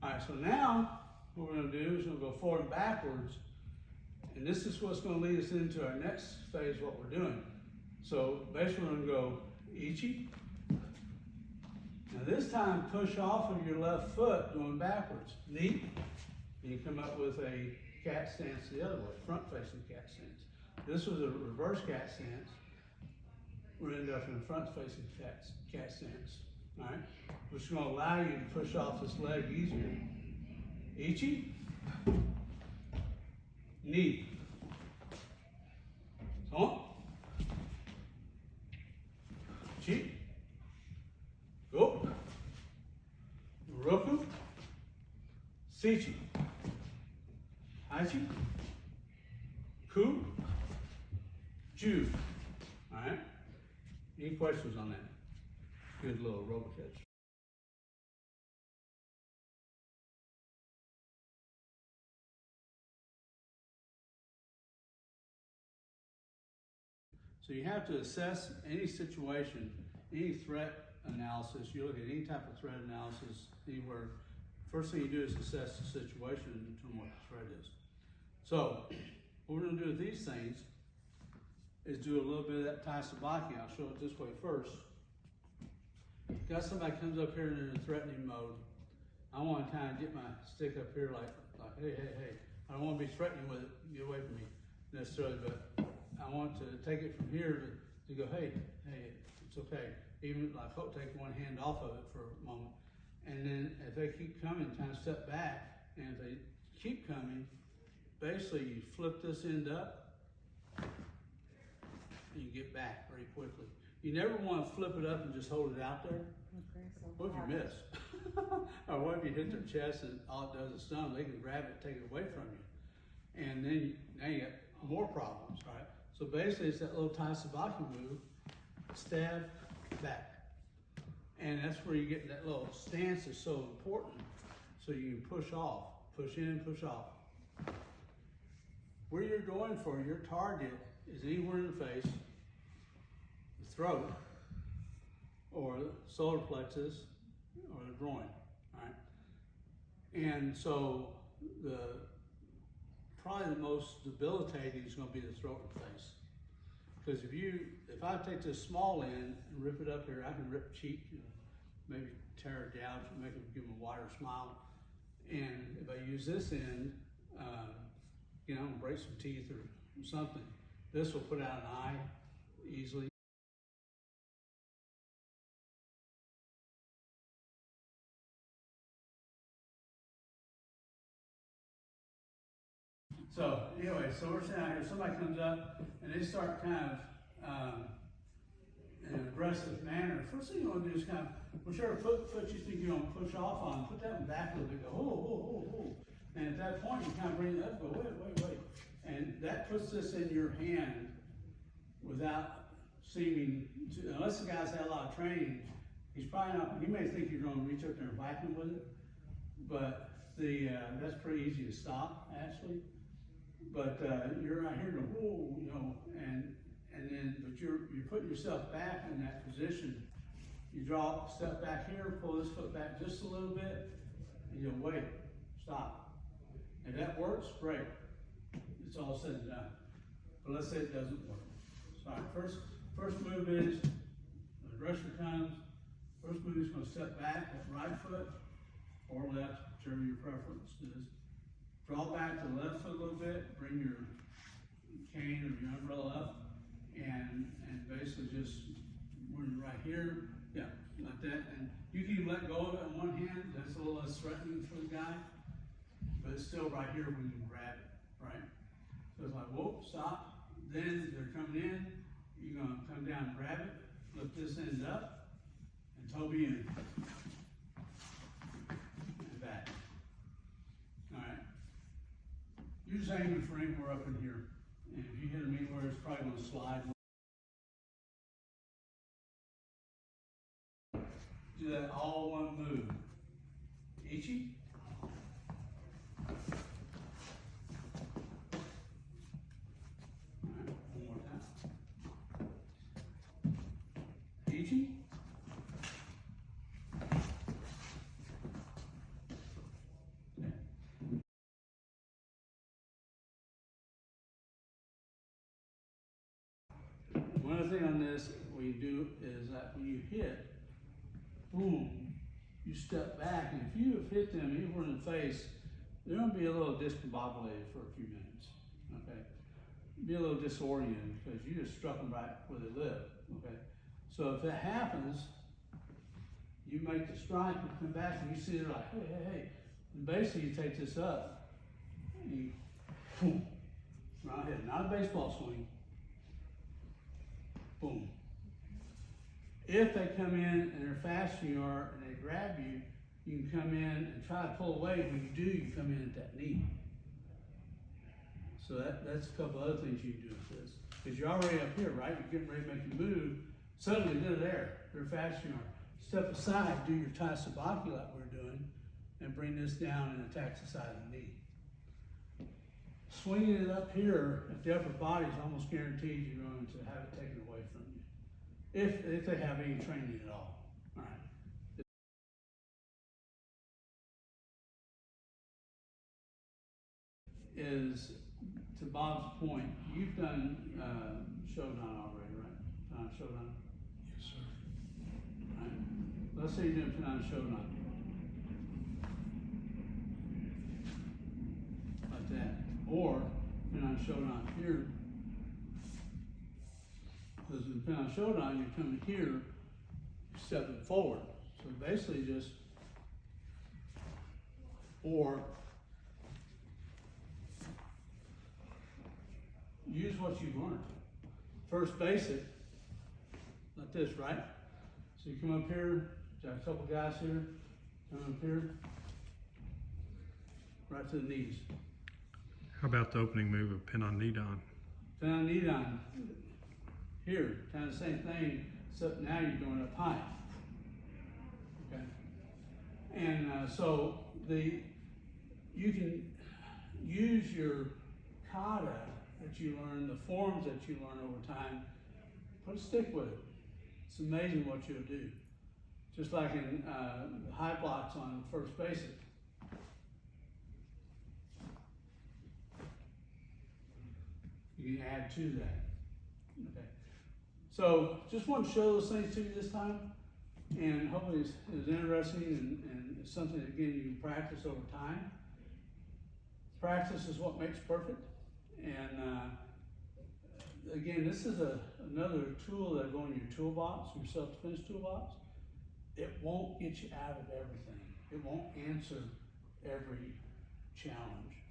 All right, so now what we're gonna do is we're gonna go forward and backwards. And this is what's gonna lead us into our next phase, what we're doing. So basically we're gonna go ichi. Now this time push off of your left foot going backwards. Ni. And you come up with a cat stance the other way, front facing cat stance. This was a reverse cat stance. We're end up in a front facing cat stance. All right, which is going to allow you to push off this leg easier. Ichi, knee, on, chi, go, roku, sichi, hachi, ku, ju. All right. Any questions on that? Good little rope catch. So you have to assess any situation, any threat analysis. You look at any type of threat analysis anywhere. First thing you do is assess the situation and determine what the threat is. So what we're going to do with these things is do a little bit of that tai sabaki. I'll show it this way first. Got somebody comes up here and they're in threatening mode. I want to kind of get my stick up here like hey. I don't want to be threatening with it. Get away from me necessarily, but I want to take it from here to go, hey, it's okay. Even like take one hand off of it for a moment. And then if they keep coming, kind of step back. And if they keep coming, basically you flip this end up and you get back very quickly. You never want to flip it up and just hold it out there. Okay, so what if you miss? Or what if you hit their chest and all it does is stun them? They can grab it, take it away from you. And then now you got more problems, right? So basically it's that little tai sabaki move, stab, back. And that's where you get that little stance is so important. So you can push off, push in, push off. Where you're going for, your target is anywhere in the face, the throat, or the solar plexus, or the groin, right? And so probably the most debilitating is going to be the throat and face. Because if I take this small end and rip it up here, I can rip cheek and maybe tear a gouge and give them a wider smile. And if I use this end, break some teeth or something, this will put out an eye easily. So anyway, so we're sitting out here, somebody comes up and they start kind of in an aggressive manner. First thing you want to do is kind of, whichever foot you think you're going to push off on, put that one back a little bit, go, oh. And at that point, you kind of bring it up, go, wait. And that puts this in your hand without seeming to, unless the guy's had a lot of training, he's probably not, he may think you're going to reach up there and whack him with it, but that's pretty easy to stop, actually. But you're right here going, whoa, and then, but you're putting yourself back in that position. You draw, step back here, pull this foot back just a little bit, and you'll wait, stop. If that works, great. It's all said and done. But let's say it doesn't work. So first move is, when the aggressor comes, first move is going to step back, that right foot, or left, whichever your preference is. Draw back to the left foot a little bit, bring your cane or your umbrella up, and basically just, when you're right here, yeah, like that. And you can let go of it in one hand, that's a little less threatening for the guy, but it's still right here when you can grab it, right? So it's like, whoa, stop. Then they're coming in, you're gonna come down and grab it, lift this end up, and toe in. And back. All right. You're just aiming for anywhere up in here. And if you hit them anywhere, it's probably gonna slide. Do that all one move. Ichi. One more time. Ichi. one other thing on this we do is that when you hit, boom, you step back, and if you have hit them anywhere in the face, they're gonna be a little discombobulated for a few minutes, okay? Be a little disoriented because you just struck them right where they live, okay? So if that happens, you make the strike and come back and you see they're like, hey, hey, hey. And basically you take this up and you, boom, right here, not a baseball swing, boom. If they come in and they're faster than you are and they grab you, you can come in and try to pull away. When you do, you come in at that knee. So that's a couple other things you can do with this. Because you're already up here, right? You're getting ready to make a move. Suddenly they're there. They're faster than you are. Step aside, do your Tai Sabaki like we're doing, and bring this down and attack the side of the knee. Swinging it up here at the upper body is almost guaranteed you're going to have it taken away from you. If they have any training at all. All right. Is, to Bob's point, you've done Shodan already, right? Shodan? Yes, sir. Right. Let's say you're doing Pinan Shodan. Like that. Or Pinan Shodan here. Because in Pinan Shodan, you're coming here, you're stepping forward. So basically just, or use what you've learned. First basic, like this, right? So you come up here, got a couple guys here, come up here, right to the knees. How about the opening move of pin on knee down? Pin on knee down. Here, kind of the same thing, except now you're going up high. Okay? And so you can use your kata that you learn, the forms that you learn over time, put a stick with it. It's amazing what you'll do. Just like in high blocks on first basic. You can add to that. Okay. So just want to show those things to you this time, and hopefully it's interesting and it's something that, again, you can practice over time. Practice is what makes perfect. And again, this is another tool that go in your toolbox, your self-defense toolbox. It won't get you out of everything. It won't answer every challenge.